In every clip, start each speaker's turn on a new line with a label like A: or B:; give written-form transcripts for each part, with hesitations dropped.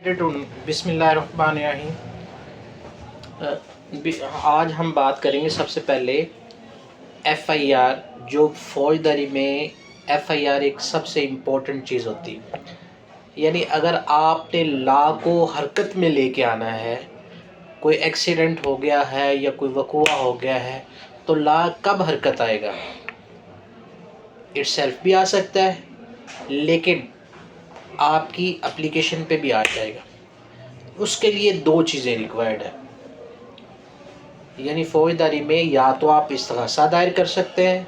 A: बिस्मिल्लाहिर्रहमानिर्रहीम। आज हम बात करेंगे सबसे पहले एफ़आईआर। जो फ़ौजदारी में एफ़आईआर एक सबसे इम्पोर्टेंट चीज़ होती है। यानी अगर आपने लॉ को हरकत में लेके आना है, कोई एक्सीडेंट हो गया है या कोई वक़ूआ हो गया है, तो लॉ कब हरकत आएगा? इट्सेल्फ भी आ सकता है, लेकिन आपकी एप्लीकेशन पे भी आ जाएगा। उसके लिए दो चीज़ें रिक्वायर्ड है। यानी फ़ौजदारी में या तो आप इस्तिग़ासा दायर कर सकते हैं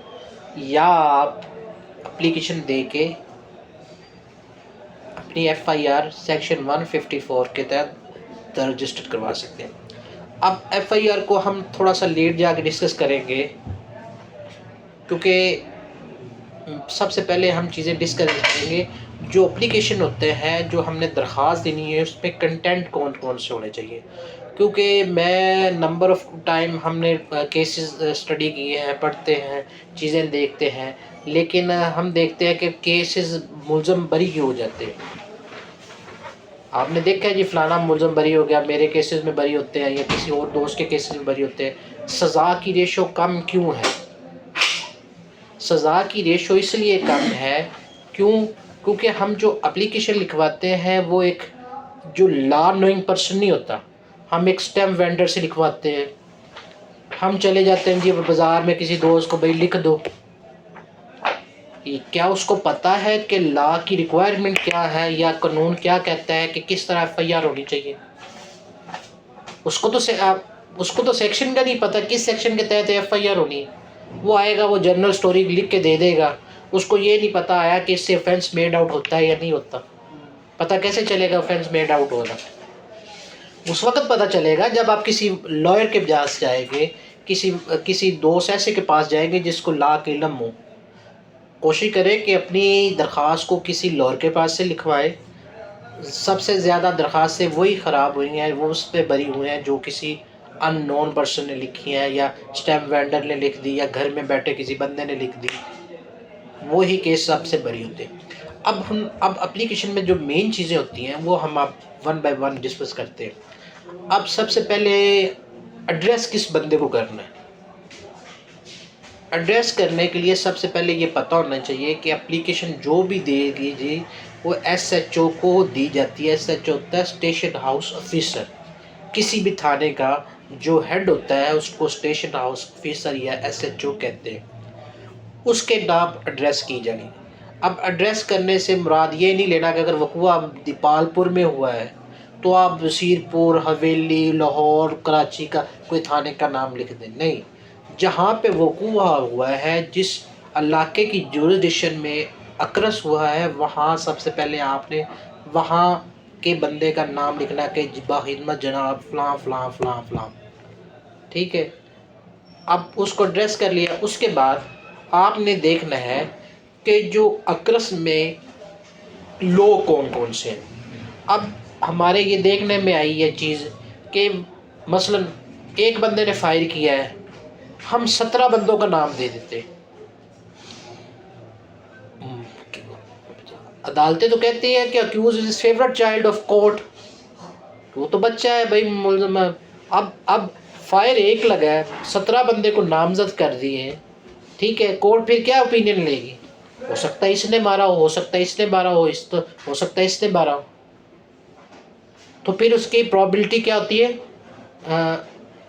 A: या आप एप्लीकेशन दे के अपनी एफ़आईआर सेक्शन 154 के तहत रजिस्टर करवा सकते हैं। अब एफ़आईआर को हम थोड़ा सा लेट जाके डिस्कस करेंगे, क्योंकि सबसे पहले हम चीज़ें डिस्कस करेंगे जो एप्लीकेशन होते हैं, जो हमने दरख्वास्त देनी है, उसमें कंटेंट कौन कौन से होने चाहिए। क्योंकि मैं नंबर ऑफ़ टाइम हमने केसेस स्टडी किए हैं, पढ़ते हैं, चीज़ें देखते हैं, लेकिन हम देखते हैं कि केसेस मुलज़म बरी क्यों हो जाते हैं। आपने देखा है जी फ़लाना मुलज़म बरी हो गया, मेरे केसेस में बरी होते हैं या किसी और दोस्त के केसेस में बरी होते हैं। सज़ा की रेशो कम क्यों है? सज़ा की रेशो इसलिए कम है क्योंकि हम जो एप्लीकेशन लिखवाते हैं वो एक जो लॉ नोइंग पर्सन नहीं होता। हम एक स्टैम्प वेंडर से लिखवाते हैं। हम चले जाते हैं जी बाज़ार में किसी दोस्त को, भाई लिख दो। क्या उसको पता है कि लॉ की रिक्वायरमेंट क्या है या कानून क्या कहता है कि किस तरह एफ़आईआर होनी चाहिए? उसको तो सेक्शन का नहीं पता किस सेक्शन के तहत एफ़आईआर होनी है। वो आएगा, वो जनरल स्टोरी लिख के दे देगा। उसको ये नहीं पता आया कि इससे ऑफेंस मेड आउट होता है या नहीं होता। पता कैसे चलेगा ऑफेंस मेड आउट होगा? उस वक्त पता चलेगा जब आप किसी लॉयर के पास जाएंगे, किसी दोस्त ऐसे के पास जाएंगे जिसको लॉ का इल्म हो। कोशिश करें कि अपनी दरख्वास्त को किसी लॉयर के पास से लिखवाएं। सबसे ज़्यादा दरख्वास्तें वही ख़राब हुई हैं, वो उस पर बरी हुए हैं जो किसी अननोन पर्सन ने लिखी हैं, या स्टैम्प वेंडर ने लिख दी, या घर में बैठे किसी बंदे ने लिख दी। वो ही केस सबसे बरी होते हैं। अब एप्लीकेशन में जो मेन चीज़ें होती हैं वो हम आप वन बाय वन डिस्कस करते हैं। अब सबसे पहले एड्रेस किस बंदे को करना है। एड्रेस करने के लिए सबसे पहले ये पता होना चाहिए कि एप्लीकेशन जो भी देगी जी वो एसएचओ को दी जाती है। एसएचओ होता है स्टेशन हाउस ऑफिसर। किसी भी थाने का जो हेड होता है उसको स्टेशन हाउस ऑफिसर या एसएचओ कहते हैं। उसके नाम एड्रेस की जानी। अब एड्रेस करने से मुराद ये नहीं लेना कि अगर वक़ूआ दीपालपुर में हुआ है तो आप वसीरपुर, हवेली, लाहौर, कराची का कोई थाने का नाम लिख दें। नहीं, जहाँ पे वक़ूआ हुआ है, जिस इलाके की जुरिडिक्शन में अक्रस हुआ है, वहाँ सबसे पहले आपने वहाँ के बंदे का नाम लिखना कि बाखिदमत जनाब फ़लाँ फ़लाँ फ़लाँ फ़लाँ। ठीक है। अब उसको एड्रेस कर लिया, उसके बाद आपने देखना है कि जो अक्रस में लोग कौन कौन से हैं। अब हमारे ये देखने में आई है चीज़ कि मसलन एक बंदे ने फायर किया है, हम 17 बंदों का नाम दे देते। अदालतें तो कहती हैं कि accused is favourite child of court, वो तो बच्चा है भाई मुल्ज़िम। अब फायर एक लगा है, 17 बंदे को नामजद कर दिए हैं। ठीक है, कोर्ट फिर क्या ओपिनियन लेगी? हो सकता है इसने मारा हो सकता है इसने मारा हो सकता है इसने मारा हो। तो फिर उसकी प्रोबेबिलिटी क्या होती है?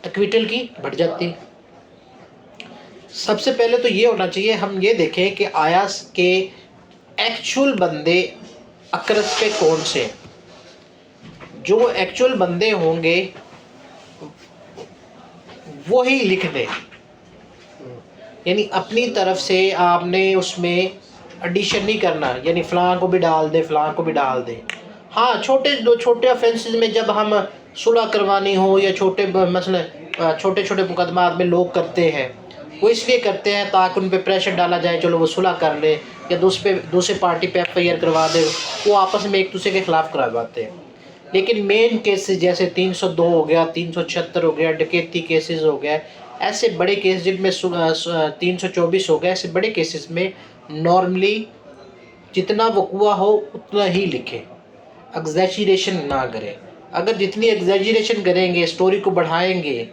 A: एक्विटल की बढ़ जाती है। सबसे पहले तो ये होना चाहिए, हम ये देखें कि आया के एक्चुअल बंदे अक्रस पे कौन से। जो एक्चुअल बंदे होंगे वही लिख दें। यानी अपनी तरफ से आपने उसमें एडिशन नहीं करना, यानी फ़लाँ को भी डाल दे फ़लाँ को भी डाल दे। हाँ, छोटे ऑफेंसेस में जब हम सुलह करवानी हो या छोटे मसले छोटे छोटे मुकदमात में लोग करते हैं, वो इसलिए करते हैं ताकि उन पे प्रेशर डाला जाए, चलो वो सुलह कर ले या दूसरे पार्टी पे एफ़आईआर करवा दे। वो आपस में एक दूसरे के ख़िलाफ़ करवाते हैं। लेकिन मेन केसेस जैसे 302 हो गया, 376 हो गया, डकैती केसेस हो गया, ऐसे बड़े केस जिनमें 324 हो गया, ऐसे बड़े केसेस में नॉर्मली जितना वक़ूआ हो उतना ही लिखें। एग्जैजरेशन ना करें। अगर जितनी एग्जैजरेशन करेंगे, स्टोरी को बढ़ाएंगे,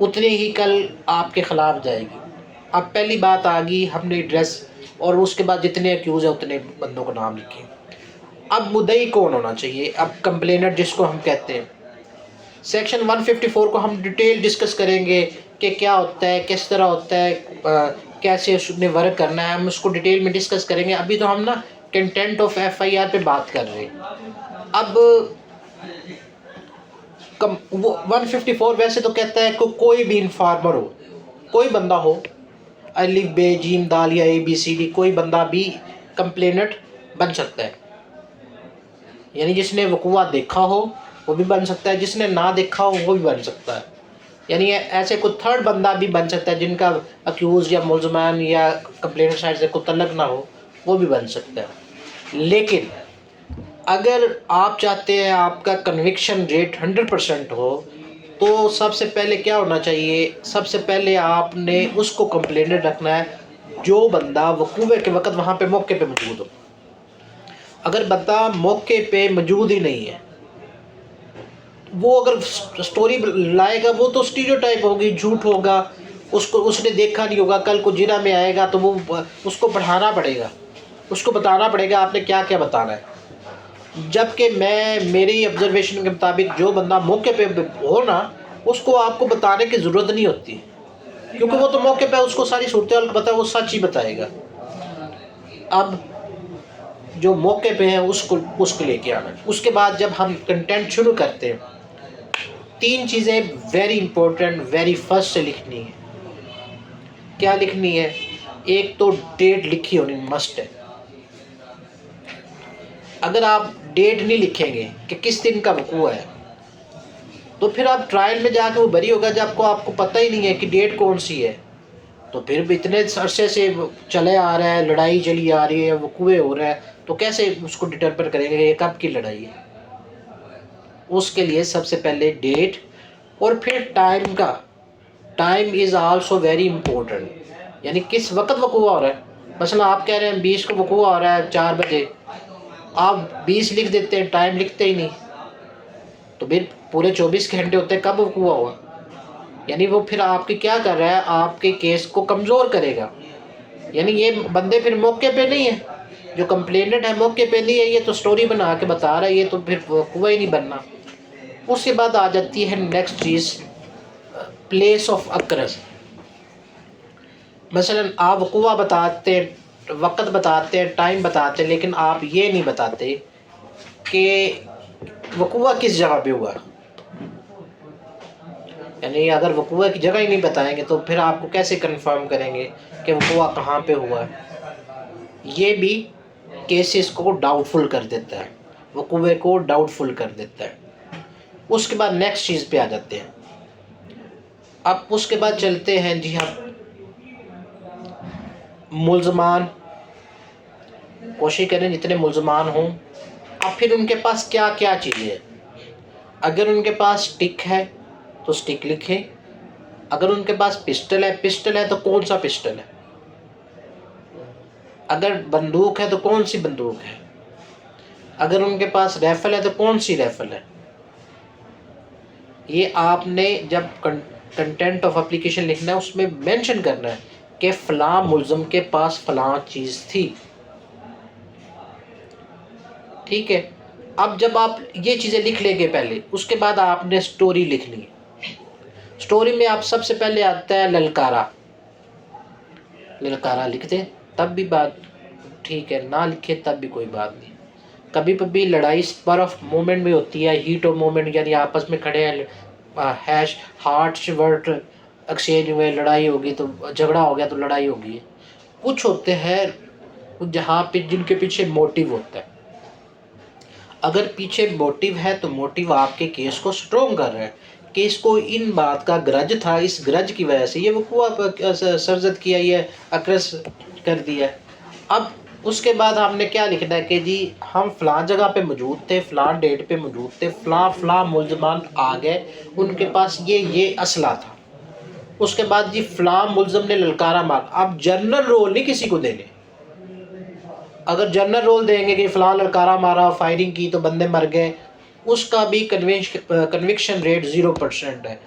A: उतनी ही कल आपके ख़िलाफ़ जाएगी। अब पहली बात आ गई, हमने ड्रेस और उसके बाद जितने अक्यूज़ है उतने बंदों का नाम लिखे। अब मुद्दई कौन होना चाहिए? अब कंप्लेनर जिसको हम कहते हैं, सेक्शन 154 को हम डिटेल डिस्कस करेंगे कि क्या होता है, किस तरह होता है, कैसे उसने वर्क करना है, हम उसको डिटेल में डिस्कस करेंगे। अभी तो हम ना कंटेंट ऑफ एफआईआर पे बात कर रहे हैं। अब वो 154 वैसे तो कहता है कि कोई भी इन्फार्मर हो, कोई बंदा हो, अलिफ बे जीम दाल या ABCD, कोई बंदा भी कंप्लेनेंट बन सकता है। यानी जिसने वकूआ देखा हो वो भी बन सकता है, जिसने ना देखा हो वो भी बन सकता है। यानी ऐसे कोई थर्ड बंदा भी बन सकता है जिनका अक्यूज़ या मुलजमान या कंप्लेनेंट साइड से कोई तल्लक ना हो, वो भी बन सकता है। लेकिन अगर आप चाहते हैं आपका कन्विक्शन रेट 100% हो, तो सबसे पहले क्या होना चाहिए? सबसे पहले आपने उसको कंप्लेनेंट रखना है जो बंदा वकूए के वक़्त वहाँ पे मौके पे मौजूद हो। अगर बंदा मौके पे मौजूद ही नहीं है, वो अगर स्टोरी लाएगा वो तो स्टीरियोटाइप होगी, झूठ होगा, उसको उसने देखा नहीं होगा, कल को जिना में आएगा तो वो उसको पढ़ाना पड़ेगा, उसको बताना पड़ेगा आपने क्या क्या बताना है। जबकि मैं मेरी ऑब्जर्वेशन के मुताबिक जो बंदा मौके पे हो ना, उसको आपको बताने की ज़रूरत नहीं होती, क्योंकि वो तो मौके पे उसको सारी सूरत पता है, वो सच ही बताएगा। अब जो मौके पे है उसको लेके आना। उसके बाद जब हम कंटेंट शुरू करते हैं, 3 चीज़ें वेरी इंपॉर्टेंट वेरी फर्स्ट से लिखनी है। क्या लिखनी है? एक तो डेट लिखी होनी मस्ट है। अगर आप डेट नहीं लिखेंगे कि किस दिन का वकूआ है, तो फिर आप ट्रायल में जाके वो बरी होगा जब आपको पता ही नहीं है कि डेट कौन सी है। तो फिर भी इतने अरसे से चले आ रहा है, लड़ाई चली आ रही है, वकूए हो रहा है, तो कैसे उसको डिटरमिन करेंगे ये कब की लड़ाई है? उसके लिए सबसे पहले डेट और फिर टाइम का। Time is also very important. यानी किस वक्त वकूआ हो रहा है। मसलन आप कह रहे हैं 20 को वकूआ हो रहा है 4 बजे, आप 20 लिख देते हैं, टाइम लिखते ही नहीं, तो फिर पूरे 24 घंटे होते हैं, कब वकूआ हुआ? यानी वो फिर आपकी क्या कर रहा है, आपके केस को कमज़ोर करेगा। यानी ये बंदे फिर मौके पे नहीं है, जो कंप्लेनेंट है मौके पे नहीं है, ये तो स्टोरी बना के बता रहा है, ये तो फिर वकूआ ही नहीं बनना। उसके बाद आ जाती है नेक्स्ट चीज़, प्लेस ऑफ अकरस। मसलन आप वकूआ बताते हैं, वक़्त बताते हैं, टाइम बताते हैं, लेकिन आप ये नहीं बताते कि वकूआ किस जगह पे हुआ। यानी अगर वकूआ की जगह ही नहीं बताएंगे तो फिर आपको कैसे कंफर्म करेंगे कि वकूआ कहाँ पे हुआ है? ये भी केसेस को डाउटफुल कर देता है, वकूए को डाउटफुल कर देता है। उसके बाद नेक्स्ट चीज़ पे आ जाते हैं। अब उसके बाद चलते हैं जी हम मुल्ज़मान। कोशिश करें जितने मुल्ज़मान हों। अब फिर उनके पास क्या क्या चीज़ें हैं। अगर उनके पास स्टिक है तो स्टिक लिखें। अगर उनके पास पिस्टल है तो कौन सा पिस्टल है। अगर बंदूक है तो कौन सी बंदूक है। अगर उनके पास राइफ़ल है तो कौन सी राइफ़ल है। ये आपने जब कंटेंट ऑफ एप्लीकेशन लिखना है उसमें मेंशन करना है कि फ़लाँ मुल्ज़म के पास फ़लाँ चीज़ थी। ठीक है। अब जब आप ये चीज़ें लिख लेंगे पहले, उसके बाद आपने स्टोरी लिखनी है। स्टोरी में आप सबसे पहले आता है ललकारा। ललकारा लिख दें तब भी बात ठीक है, ना लिखे तब भी कोई बात नहीं। कभी कभी लड़ाई स्पर ऑफ मोमेंट में होती है, हीट ऑफ मोमेंट, यानी आपस में खड़े हैं, हैश हार्ट वर्ड एक्सचेंज हुए, लड़ाई होगी तो झगड़ा हो गया तो लड़ाई होगी। कुछ होते हैं जहाँ पे जिनके पीछे मोटिव होता है। अगर पीछे मोटिव है तो मोटिव आपके केस को स्ट्रोंग कर रहा है कि इसको इन बात का ग्रज था, इस ग्रज की वजह से ये वकूआ सरजद किया, ये अक्रस कर दिया। अब उसके बाद हमने क्या लिखना है कि जी हम फ़लाँ जगह पे मौजूद थे, फ़लाँ डेट पे मौजूद थे, फ़लाँ मुल्ज़मान आ गए, उनके पास ये असला था। उसके बाद जी फ़लाँ मुल्ज़म ने ललकारा मारा। अब जनरल रोल नहीं किसी को देने, अगर जनरल रोल देंगे कि फ़लाँ ललकारा मारा, फायरिंग की तो बंदे मर गए, उसका भी कन्विक्शन रेट 0% है।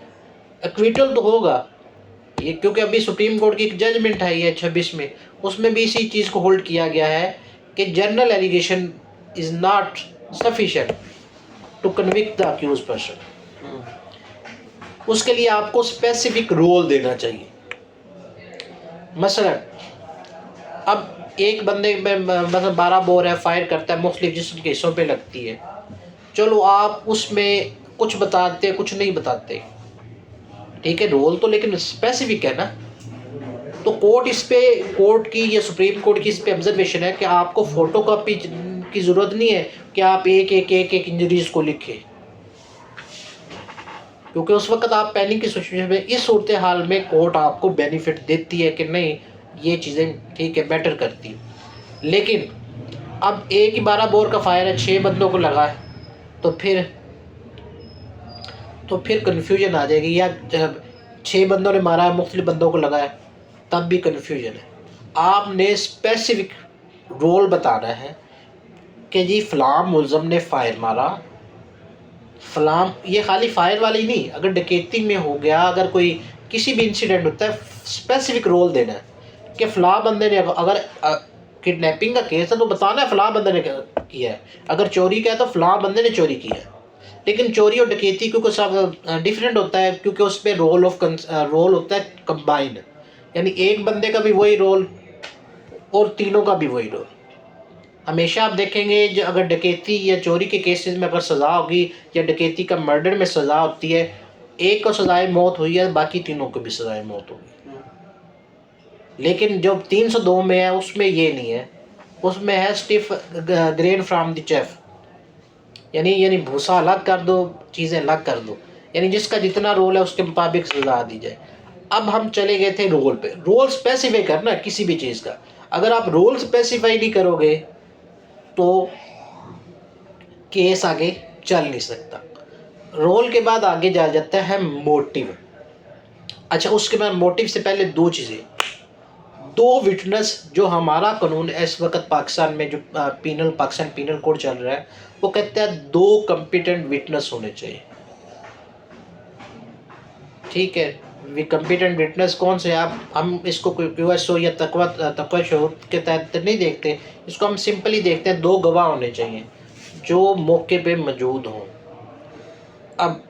A: एक्विटल तो होगा ये, क्योंकि अभी सुप्रीम कोर्ट की एक जजमेंट आई है 26 में, उसमें भी इसी चीज़ को होल्ड किया गया है कि general allegation is not sufficient to convict the accused person. उसके लिए आपको स्पेसिफिक रोल देना चाहिए। मसलन अब एक बंदे में मतलब 12 बोर है, फायर करता है, मुख्तलिफ जिस्म के हिस्सों पे लगती है, चलो आप उसमें कुछ बताते कुछ नहीं बताते, ठीक है, रोल तो लेकिन स्पेसिफिक है ना। तो कोर्ट की या सुप्रीम कोर्ट की इस पे ऑब्जर्वेशन है कि आपको फोटो कॉपी की ज़रूरत नहीं है कि आप एक इंजरीज को लिखें, क्योंकि उस वक्त आप पैनिक की सिचुएशन में, इस सूरत हाल में कोर्ट आपको बेनिफिट देती है कि नहीं ये चीज़ें ठीक है, बेटर करती है। लेकिन अब एक ही 12 बोर का फायर है, 6 बंदों को लगा है, तो फिर कन्फ्यूजन आ जाएगी। या 6 बंदों ने मारा है, मुख्तलिफ बंदों को लगा है, तब भी कन्फ्यूजन है। आपने स्पेसिफिक रोल बताना है कि जी फ़लाँ मुलज़म ने फायर मारा, फ़लाँ, ये खाली फायर वाली नहीं, अगर डकैती में हो गया, अगर कोई किसी भी इंसिडेंट होता है, स्पेसिफिक रोल देना है कि फ़लाँ बंदे ने, अगर किडनैपिंग का केस है तो बताना है फ़लाँ बंदे ने किया है, अगर चोरी का है तो फ़लाँ बंदे ने चोरी किया है। लेकिन चोरी और डकैती क्योंकि सब डिफरेंट होता है, क्योंकि उस पर रोल होता है कंबाइंड, यानी एक बंदे का भी वही रोल और तीनों का भी वही रोल। हमेशा आप देखेंगे जो अगर डकैती या चोरी के केसेस में अगर सज़ा होगी या डकैती का मर्डर में सज़ा होती है, एक को सज़ाए मौत हुई है, बाकी तीनों को भी सज़ाए मौत होगी। लेकिन जो 302 में है उसमें ये नहीं है, उसमें है stiff grain from the chef, यानी भूसा अलग कर दो, चीज़ें अलग कर दो, यानी जिसका जितना रोल है उसके मुताबिक सजा दी जाए। अब हम चले गए थे रोल पे। रोल स्पेसिफाई करना किसी भी चीज़ का, अगर आप रोल स्पेसिफाई नहीं करोगे तो केस आगे चल नहीं सकता। रोल के बाद आगे जा जाता है मोटिव। अच्छा, उसके बाद मोटिव से पहले दो चीज़ें, दो विटनेस, जो हमारा कानून है इस वक्त पाकिस्तान में, जो पाकिस्तान पीनल कोड चल रहा है, वो कहता है 2 कॉम्पिटेंट विटनेस होने चाहिए, ठीक है। कॉम्पिटेंट विटनेस कौन से, आप हम इसको कोई QSO या तकवा शोर के तहत नहीं देखते, इसको हम सिंपली देखते हैं 2 गवाह होने चाहिए जो मौके पे मौजूद हों। अब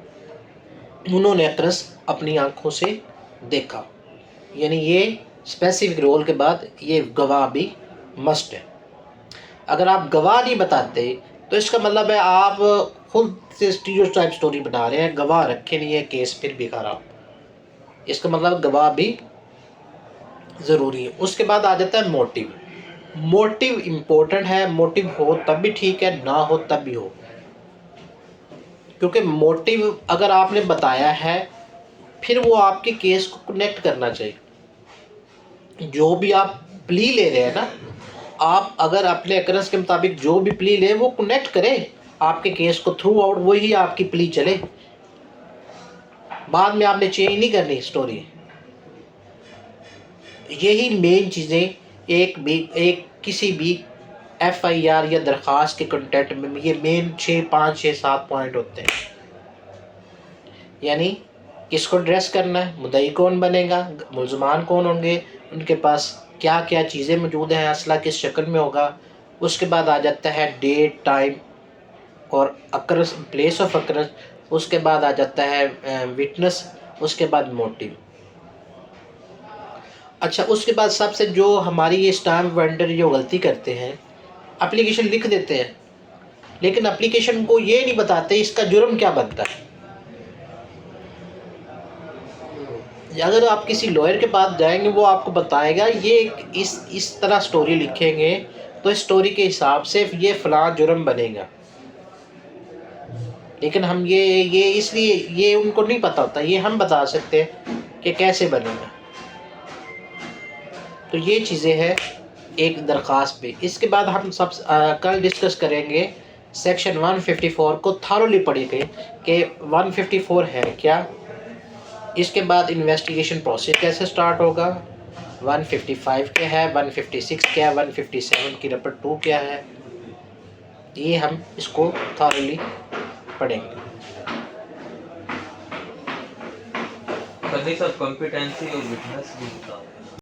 A: उन्होंने अक्रस अपनी आंखों से देखा, यानी ये स्पेसिफिक रोल के बाद ये गवाह भी मस्ट है। अगर आप गवाह नहीं बताते तो इसका मतलब है आप खुद से स्टीरियोटाइप स्टोरी बना रहे हैं, गवाह रखे नहीं है, केस फिर भी खराब। इसका मतलब गवाह भी ज़रूरी है। उसके बाद आ जाता है मोटिव। मोटिव इम्पोर्टेंट है, मोटिव हो तब भी ठीक है, ना हो तब भी हो, क्योंकि मोटिव अगर आपने बताया है फिर वो आपके केस को कनेक्ट करना चाहिए। जो भी आप प्ली ले रहे हैं ना, आप अगर अपने अकरस के मुताबिक जो भी प्ली लें वो कनेक्ट करें आपके केस को, थ्रू आउट वही आपकी प्ली चले, बाद में आपने चेंज नहीं करनी स्टोरी। यही मेन चीज़ें एक किसी भी FIR या दरख्वास्त के कंटेंट में, ये मेन 5-6-7 पॉइंट होते हैं। यानी किसको ड्रेस करना है, मुद्दई कौन बनेगा, मुलजमान कौन होंगे, उनके पास क्या क्या चीज़ें मौजूद हैं, असला किस शक्ल में होगा। उसके बाद आ जाता है डेट, टाइम और अक्रस, प्लेस ऑफ अक्रस। उसके बाद आ जाता है विटनेस, उसके बाद मोटिव। अच्छा, उसके बाद सबसे जो हमारी ये स्टैम्प वेंडर जो गलती करते हैं, एप्लीकेशन लिख देते हैं लेकिन एप्लीकेशन को ये नहीं बताते इसका जुर्म क्या बनता है। अगर आप किसी लॉयर के पास जाएंगे वो आपको बताएगा ये इस तरह स्टोरी लिखेंगे तो इस स्टोरी के हिसाब से ये फ़लाँ जुर्म बनेगा, लेकिन हम ये इसलिए ये उनको नहीं पता होता, ये हम बता सकते हैं कि कैसे बनेगा। तो ये चीज़ें हैं एक दरख्वास्त पे। इसके बाद हम कल डिस्कस करेंगे सेक्शन 154 को थारोली पढ़ेंगे कि 154 है क्या। इसके बाद इन्वेस्टिगेशन प्रोसेस कैसे स्टार्ट होगा, 155 क्या है, 156 क्या है, 157 की रपट 2 क्या है, ये हम इसको थॉरली पढ़ेंगे।
B: सर जी, सब कॉम्पिटेंसी और विटनेस भी बताओ।